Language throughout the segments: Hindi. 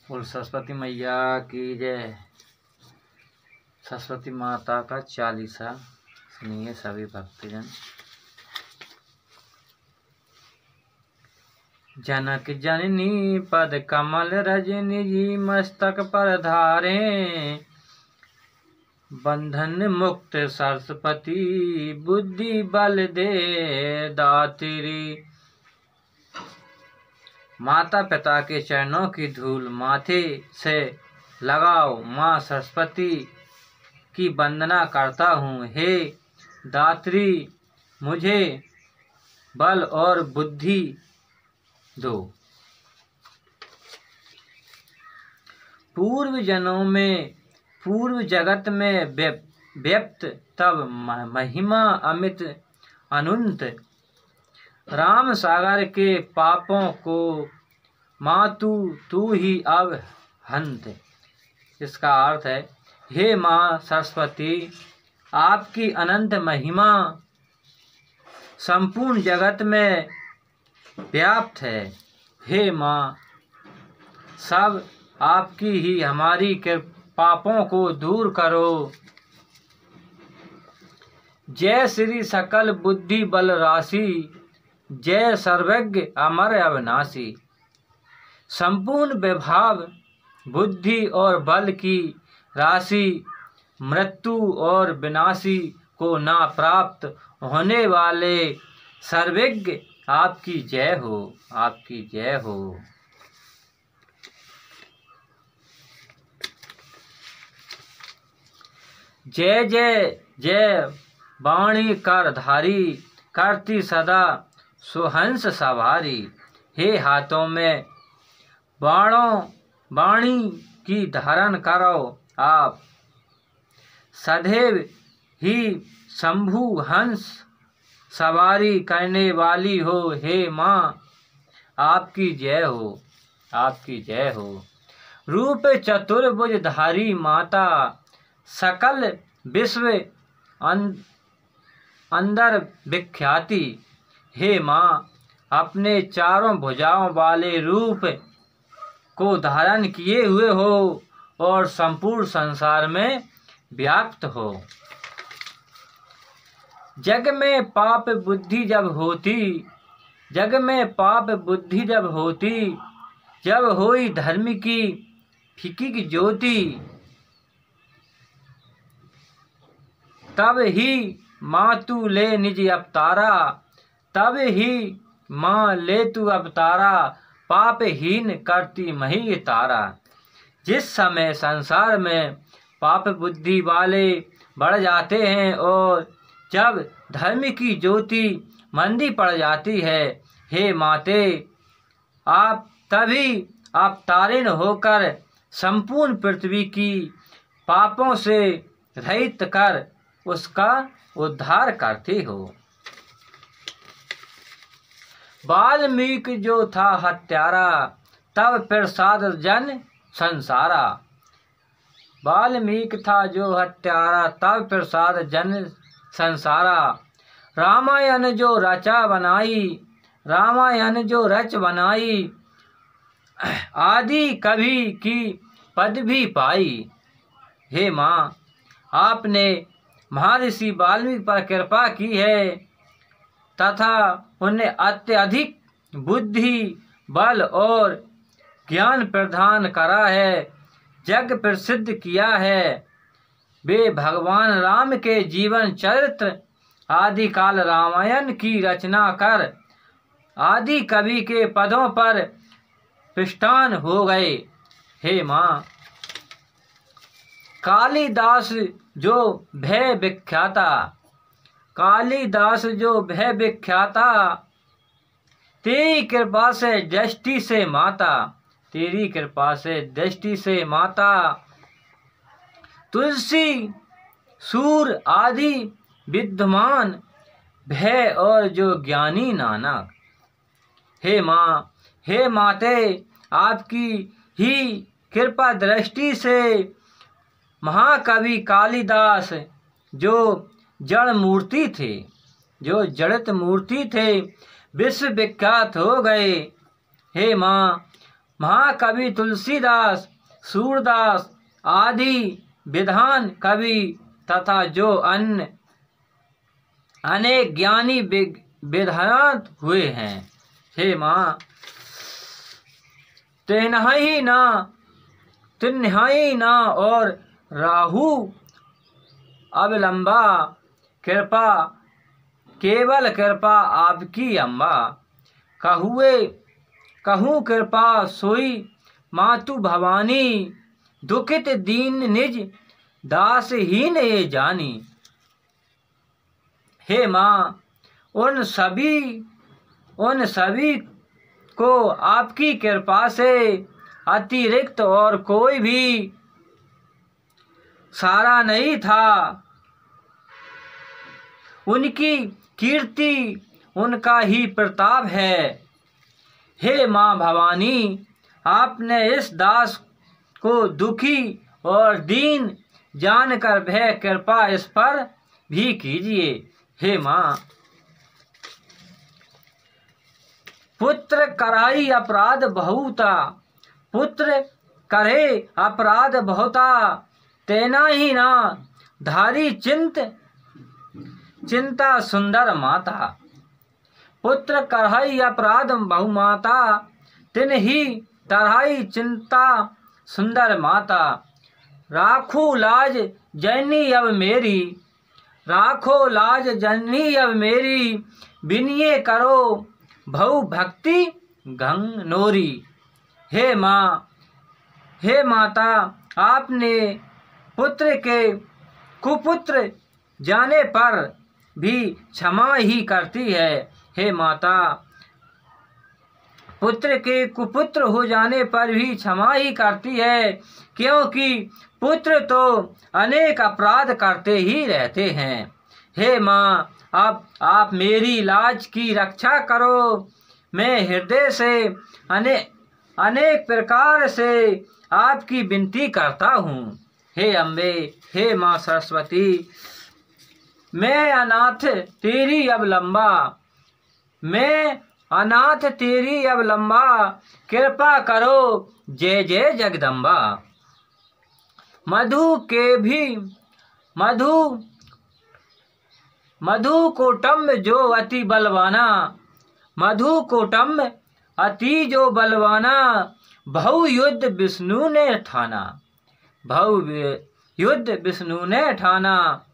और सरस्वती मैया की जय। सरस्वती माता का चालीसा सुनिए सभी भक्तजन। जनक जननी पद कमल रजनी जी मस्तक पर धारे, बंधन मुक्त सरस्वती बुद्धि बल दे दात्री। माता पिता के चरणों की धूल माथे से लगाओ, माँ सरस्वती की वंदना करता हूँ। हे दात्री, मुझे बल और बुद्धि दो। पूर्व जन्मों में पूर्व जगत में व्यक्त तब महिमा अमित अनंत, राम सागर के पापों को मातु तू ही अब हंत। इसका अर्थ है, हे माँ सरस्वती, आपकी अनंत महिमा संपूर्ण जगत में व्याप्त है। हे माँ, सब आपकी ही हमारी के पापों को दूर करो। जय श्री सकल बुद्धि बल राशि, जय सर्वज्ञ अमर अविनाशी। संपूर्ण विभाव बुद्धि और बल की राशि, मृत्यु और विनाशी को ना प्राप्त होने वाले सर्वज्ञ आपकी जय हो, आपकी जय हो। जय जय जय वाणी कर धारी, करती सदा सुहंस सवारी। हे हाथों में वाणी की धारण करो आप, सदैव ही शंभु हंस सवारी करने वाली हो। हे माँ, आपकी जय हो, आपकी जय हो। रूप चतुर्भुज धारी माता, सकल विश्व अंदर विख्याति। हे माँ, अपने चारों भुजाओं वाले रूप को धारण किए हुए हो और संपूर्ण संसार में व्याप्त हो। जग में पाप बुद्धि जब होती, जग में पाप बुद्धि जब होती, जब होई धर्म की फीकी की ज्योति, तब ही माँ तू ले निज अवतारा, तब ही माँ ले तू अवतारा, पापहीन करती मही तारा। जिस समय संसार में पाप बुद्धि वाले बढ़ जाते हैं और जब धर्म की ज्योति मंदी पड़ जाती है, हे माते, आप तभी अवतारिण होकर संपूर्ण पृथ्वी की पापों से रहित कर उसका उद्धार करती हो। वाल्मीकि जो था हत्यारा, तब प्रसाद जन संसारा। वाल्मीकि था जो हत्यारा, तब प्रसाद जन संसारा। रामायण जो रचा बनाई, रामायण जो रच बनाई, आदि कवि की पद भी पाई। हे माँ, आपने महर्षि वाल्मीकि पर कृपा की है तथा उन्हें अत्यधिक बुद्धि बल और ज्ञान प्रदान करा है, जग प्रसिद्ध किया है। वे भगवान राम के जीवन चरित्र आदि काल रामायण की रचना कर आदि कवि के पदों पर पृष्ठान हो गए। हे माँ, कालिदास जो भय विख्याता, कालिदास जो भय विख्याता, तेरी कृपा से दृष्टि से माता, तेरी कृपा से दृष्टि से माता। तुलसी सूर आदि विद्वान भय और जो ज्ञानी नानक। हे माँ, हे माते, आपकी ही कृपा दृष्टि से महाकवि कालिदास जो जड़ मूर्ति थे, जो जड़ित मूर्ति थे, विश्व विख्यात हो गए। हे माँ, महाकवि तुलसीदास, सूरदास आदि विद्वान कवि तथा जो अन्य अनेक ज्ञानी विद्वान हुए हैं। हे माँ, तिन्हाई ना और राहु अवलंबा कृपा, केवल कृपा आपकी अम्बा। कहूँ कृपा सोई मातु भवानी, दुखित दीन निज दासहीन ये जानी। हे माँ, उन सभी को आपकी कृपा से अतिरिक्त और कोई भी सहारा नहीं था। उनकी कीर्ति उनका ही प्रताप है। हे माँ भवानी, आपने इस दास को दुखी और दीन जानकर वह कृपा इस पर भी कीजिए। हे माँ, पुत्र कराई अपराध बहुता, पुत्र करे अपराध बहुता, तेना ही ना धारी चिंता सुंदर माता। पुत्र करहई अपराध बहुमाता, तिन ही तरहई चिंता सुंदर माता। राखो लाज जननी अब मेरी, राखो लाज जननी अब मेरी, बिनिये करो भऊ भक्ति घंगनोरी। हे माँ, हे माता, आपने पुत्र के कुपुत्र जाने पर भी क्षमा ही करती है। हे माता, पुत्र के कुपुत्र हो जाने पर भी क्षमा ही करती है, क्योंकि पुत्र तो अनेक अपराध करते ही रहते हैं। हे माँ, अब आप मेरी लाज की रक्षा करो। मैं हृदय से अनेक प्रकार से आपकी विनती करता हूँ। हे अम्बे, हे माँ सरस्वती, मैं अनाथ तेरी अवलंबा, मैं अनाथ तेरी अवलंबा, कृपा करो जय जय जगदम्बा। मधु कोटम्ब जो अति बलवाना, मधु कोटम्ब अति जो बलवाना, भव युद्ध विष्णु ने ठाना, भव युद्ध विष्णु ने ठाना।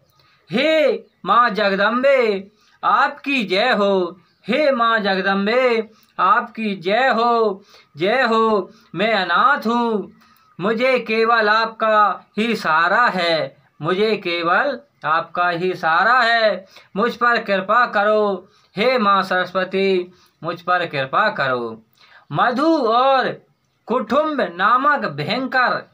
हे माँ जगदम्बे, आपकी जय हो। हे माँ जगदम्बे, आपकी जय हो, जय हो। मैं अनाथ हूँ, मुझे केवल आपका ही सहारा है, मुझे केवल आपका ही सहारा है। मुझ पर कृपा करो। हे माँ सरस्वती, मुझ पर कृपा करो। मधु और कुटुम्ब नामक भयंकर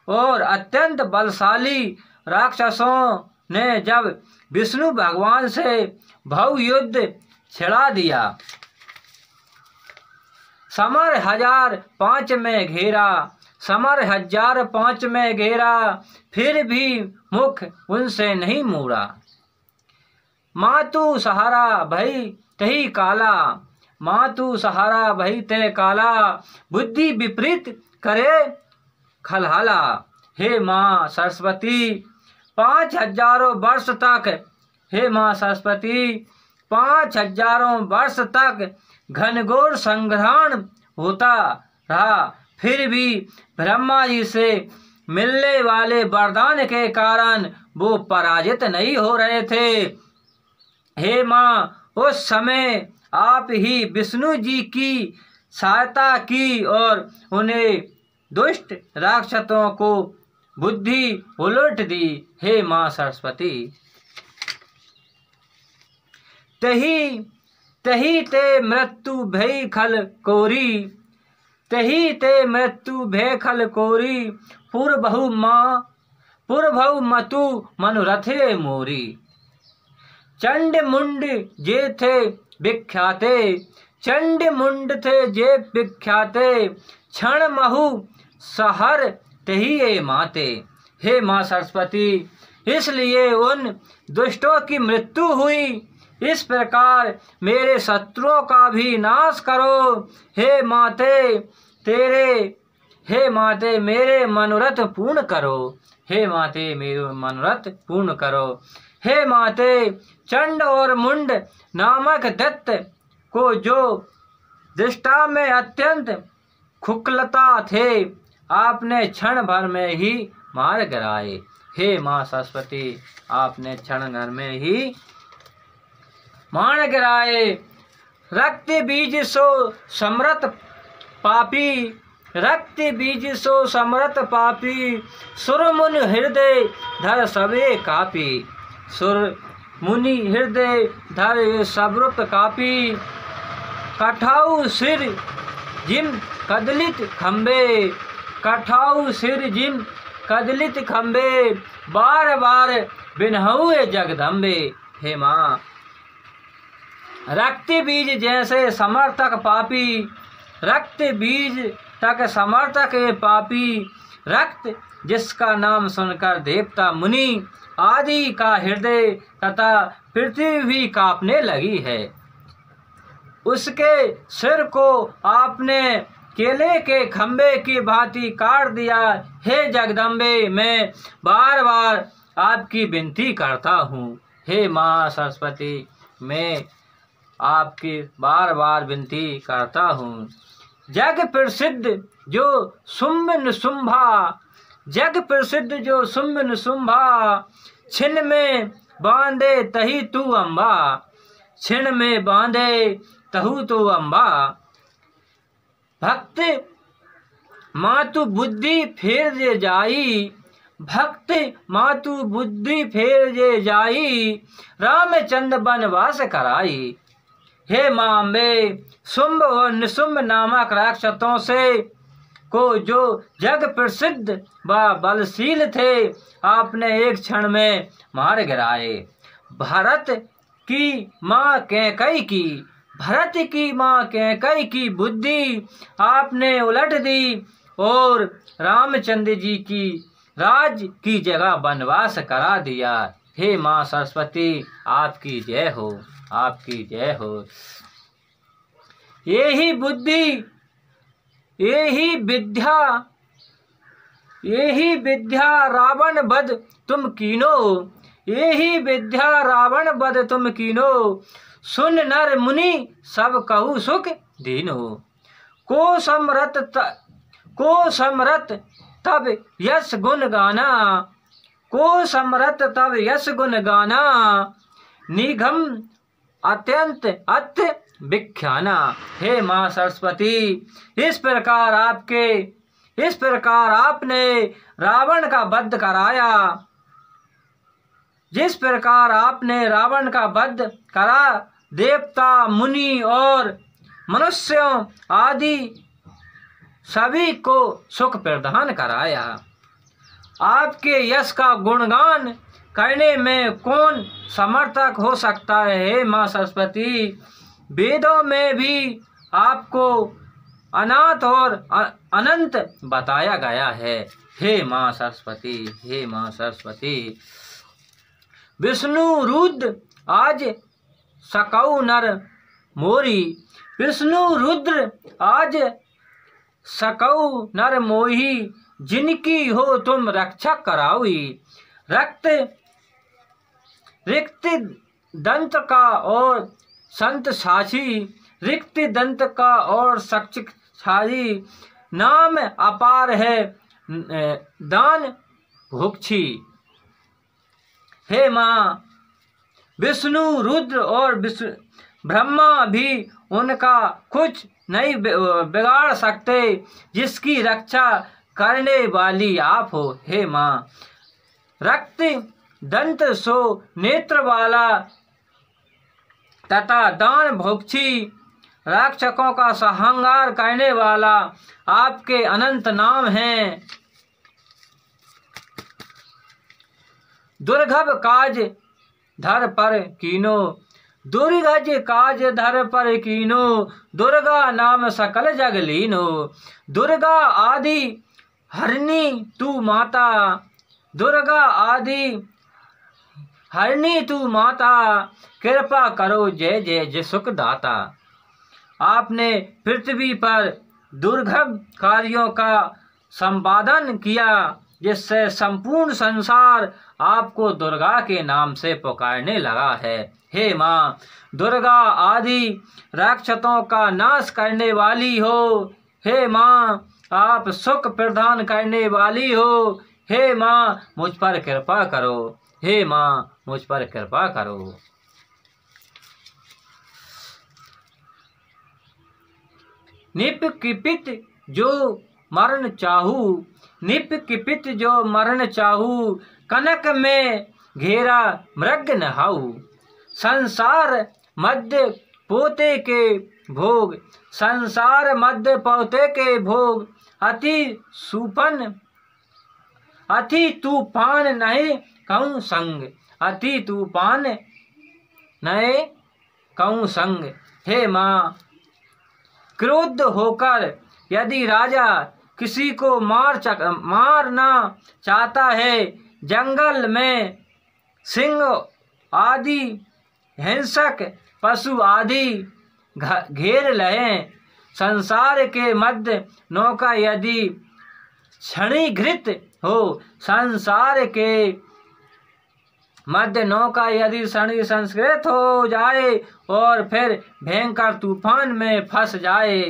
और अत्यंत बलशाली राक्षसों ने जब विष्णु भगवान से भव युद्ध छिड़ा दिया, समर 1005 में घेरा, समर 1005 में घेरा, फिर भी मुख उनसे नहीं मोड़ा। मातु सहारा भई तही काला, मातु सहारा भई तय काला, बुद्धि विपरीत करे खलहाला। हे माँ सरस्वती, 5000 वर्ष तक, हे माँ सरस्वती, 5000 वर्ष तक घनघोर संग्रहण होता रहा, फिर भी ब्रह्मा जी से मिलने वाले वरदान के कारण वो पराजित नहीं हो रहे थे। हे माँ, उस समय आप ही विष्णु जी की सहायता की और उन्हें दुष्ट राक्षसों को बुद्धि उलट दी। हे माँ सरस्वती, तही ते मृत्यु भय खल कोरी, तही ते मृत्यु भय खल कोरी, पुरभु मतु मनोरथे मोरी। चंड मुंड जे थे विख्याते, चंड मुंड थे जे विख्याते, क्षण महु सहर तही ये माते। हे माँ सरस्वती, इसलिए उन दुष्टों की मृत्यु हुई। इस प्रकार मेरे शत्रुओं का भी नाश करो। हे माते, तेरे, हे माते मेरे मनोरथ पूर्ण करो, हे माते मेरे मनोरथ पूर्ण करो। हे माते चंड और मुंड नामक दैत्य को जो दृष्टा में अत्यंत खुकलता थे, आपने क्षण भर में ही मार गिराए। हे माँ सरस्वती, आपने क्षण भर में ही मार गिराए। रक्त बीज सो समरत पापी, रक्त बीज सो समरत पापी, सुर मुनि हृदय धर सबे कापी, सुर मुनि हृदय धर सबरुत कापी। कठाऊ सिर जिम कदलित खम्बे, कठाऊ सिर जिम कदलित खम्बे, बार बार बिनहुए जगदम्बे। हे माँ, रक्त बीज जैसे समर्थक पापी, रक्त बीज तक समर्थक पापी, रक्त जिसका नाम सुनकर देवता मुनि आदि का हृदय तथा पृथ्वी भी कांपने लगी है। उसके सिर को आपने केले के खंबे की भांति काट दिया। हे जगदम्बे, मैं बार बार आपकी विनती करता हूँ। हे माँ सरस्वती, मैं आपकी बार बार विनती करता हूँ। जग प्रसिद्ध जो शुंभ निशुंभा, जग प्रसिद्ध जो शुंभ निशुंभा, छिन में बांधे तही तू अम्बा, छिन में बांधे तहु तो अम्बा। भक्त मातु बुद्धि फेर जे जाई, भक्त मातु बुद्धि फेर जे जाई, रामचंद्र बनवास कराई। हे माँ अम्बे, शुंभ और निशुंभ नामक राक्षसों से को जो जग प्रसिद्ध व बलशील थे, आपने एक क्षण में मार गिराए। भरत की माँ कैकेयी की, भरत की माँ कैकेयी की बुद्धि आपने उलट दी और रामचंद्र जी की राज की जगह वनवास करा दिया। हे माँ सरस्वती, आपकी जय हो, आपकी जय हो। यही बुद्धि, यही विद्या, यही विद्या रावण वध तुम कीनो, यही विद्या रावण वध तुम कीनो, सुन नर मुनि सब कहु सुख दीनो। को समरत तब यश गुण गाना, को समरत तब यश गुण गाना, निगम अत्यंत अत्य विख्याना। हे माँ सरस्वती, इस प्रकार आपने रावण का वध कराया, जिस प्रकार आपने रावण का वध करा, देवता मुनि और मनुष्यों आदि सभी को सुख प्रदान कराया। आपके यश का गुणगान करने में कौन समर्थक हो सकता है। हे माँ सरस्वती, वेदों में भी आपको अनाथ और अनंत बताया गया है। हे माँ सरस्वती, हे माँ सरस्वती। विष्णु रुद्र आज सकौ नर मोरी, विष्णु रुद्र आज सकौ नर मोही, जिनकी हो तुम रक्षा कराई। रक्त रिक्त दंत का और संत साक्षी, रिक्त दंत का और साक्षी, नाम अपार है दान भुक्षी। हे माँ, विष्णु रुद्र और ब्रह्मा भी उनका कुछ नहीं बिगाड़ सकते, जिसकी रक्षा करने वाली आप हो। हे माँ, रक्त दंत सो नेत्र वाला तथा दान भोक्षी, राक्षसों का संहार करने वाला आपके अनंत नाम हैं। दुर्गभ काज धर पर कीनो, दुर्गज काज धर पर कीनो, दुर्गा नाम सकल जग लीनो। दुर्गा आदि हरणी तू माता, दुर्गा आदि हरणी तू माता, कृपा करो जय जय जय सुख दाता। आपने पृथ्वी पर दुर्गम कार्यों का संपादन किया, जिससे संपूर्ण संसार आपको दुर्गा के नाम से पुकारने लगा है। हे माँ दुर्गा आदि राक्षसों का नाश करने वाली हो। हे माँ आप सुख प्रदान करने वाली हो। हे माँ मुझ पर कृपा करो। हे माँ मुझ पर कृपा करो। निप किपित जो मरण चाहू, निप किपित जो मरण चाहू, कनक में घेरा मृग नहाऊ। संसार मध्य पोते के भोग, संसार मध्य पोते के भोग, अति तूफान नहीं कहूँ संग, अति तूफान नहीं कहूँ संग। हे माँ क्रोध होकर यदि राजा किसी को मारना चाहता है, जंगल में सिंह आदि हिंसक पशु आदि घेर लें। संसार के मध्य नौका यदि क्षणीकृत हो, संसार के मध्य नौका यदि क्षणी संस्कृत हो जाए और फिर भयंकर तूफान में फंस जाए।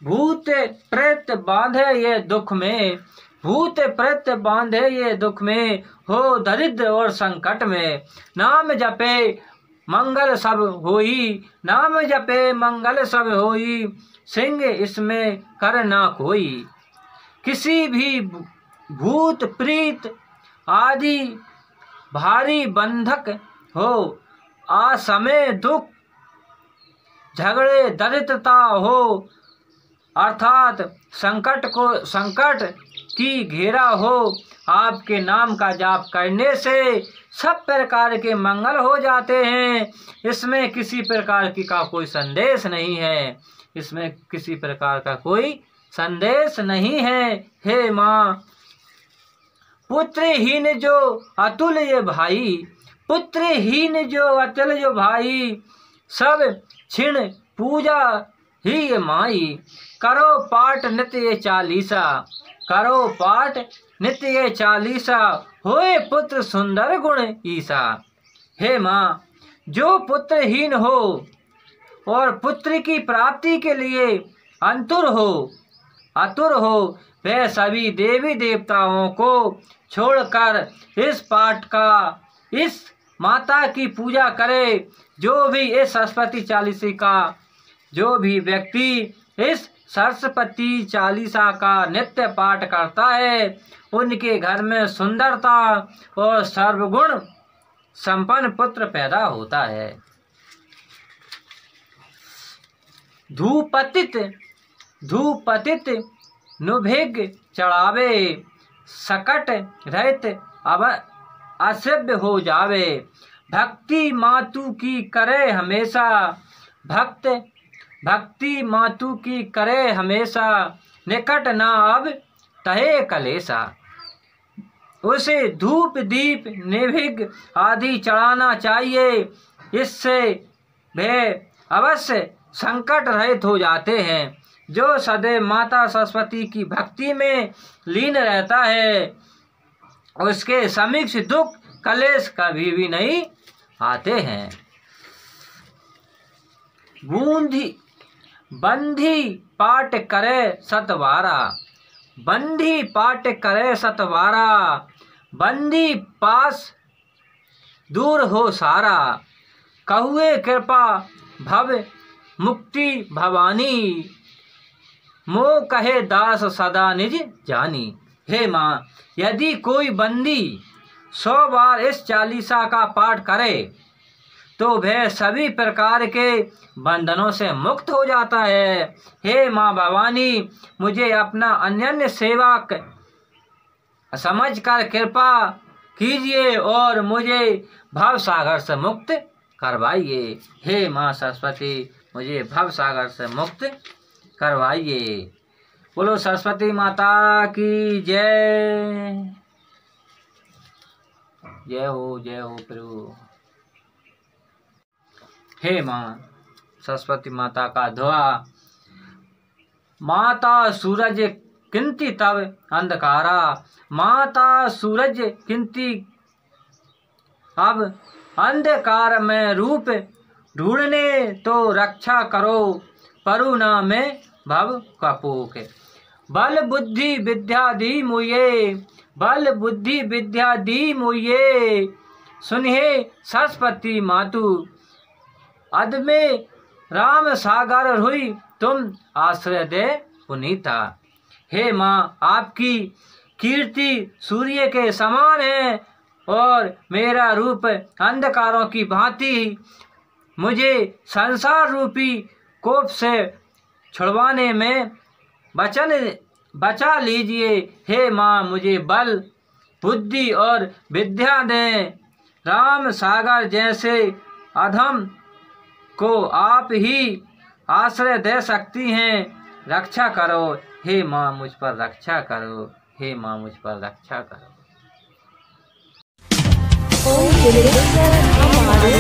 भूत प्रेत बांधे ये दुख में, भूत प्रेत बांधे ये दुख में, हो दरिद्र और संकट में। नाम जपे मंगल सब होई, नाम जपे मंगल सब होई, सिंह इसमें कर ना कोई। किसी भी भूत प्रीत आदि भारी बंधक हो, असमय दुख झगड़े दरिद्रता हो, अर्थात संकट की घेरा हो, आपके नाम का जाप करने से सब प्रकार के मंगल हो जाते हैं। इसमें किसी प्रकार की का कोई संदेश नहीं है, इसमें किसी प्रकार का कोई संदेश नहीं है। हे माँ पुत्रहीन जो अतुल्य भाई, पुत्रहीन जो अतुल्य भाई, सब क्षीण पूजा ही ये माई। करो पाठ नित्य ये चालीसा, करो पाठ नित्य ये चालीसा, होए पुत्र सुंदर गुण ईसा। हे माँ जो पुत्रहीन हो और पुत्र की प्राप्ति के लिए आतुर हो, वह सभी देवी देवताओं को छोड़कर इस पाठ का, इस माता की पूजा करे। जो भी इस सरस्वती चालीसा का, जो भी व्यक्ति इस सरस्वती चालीसा का नित्य पाठ करता है, उनके घर में सुंदरता और सर्वगुण संपन्न पुत्र पैदा होता है। धूपतित नुभिग चढ़ावे, सकट रहित अब असिद्ध हो जावे। भक्ति मातु की करे हमेशा, भक्ति मातु की करे हमेशा, निकट ना अब तहे कलेसा। उसे धूप दीप निभिग आदि चढ़ाना चाहिए, इससे वे अवश्य संकट रहित हो जाते हैं। जो सदैव माता सरस्वती की भक्ति में लीन रहता है, उसके समक्ष दुख कलेश कभी भी नहीं आते हैं। बंधी पाठ करे सतवारा, बंधी पाठ करे सतवारा, बंदी पास दूर हो सारा। कहुए कृपा भव मुक्ति भवानी, मोह कहे दास सदा निज जानी। हे माँ यदि कोई बंदी 100 बार इस चालीसा का पाठ करे तो वह सभी प्रकार के बंधनों से मुक्त हो जाता है। हे माँ भवानी मुझे अपना अनन्य सेवक समझकर कृपा कीजिए और मुझे भव सागर से मुक्त करवाइए। हे माँ सरस्वती मुझे भव सागर से मुक्त करवाइए। बोलो सरस्वती माता की जय। जय हो प्रभु। हे माँ सरस्वती माता का दुआ। माता सूरज किंति तब अंधकारा, माता सूरज किंति अब अंधकार में रूप ढूंढने तो रक्षा करो, करुणा में भव कपूक। बल बुद्धि विद्या दी मुझे, बल बुद्धि विद्या दी मुझे, सुनिए सरस्वती मातु। अद में राम सागर हुई तुम आश्रय दे पुनीता। हे माँ, आपकी कीर्ति सूर्य के समान है और मेरा रूप अंधकारों की भांति। मुझे संसार रूपी कोप से छुड़वाने में बचा लीजिए। हे माँ, मुझे बल बुद्धि और विद्या दें। राम सागर जैसे अधम को आप ही आश्रय दे सकती हैं। रक्षा करो हे माँ, मुझ पर रक्षा करो। हे माँ, मुझ पर रक्षा करो। हमारे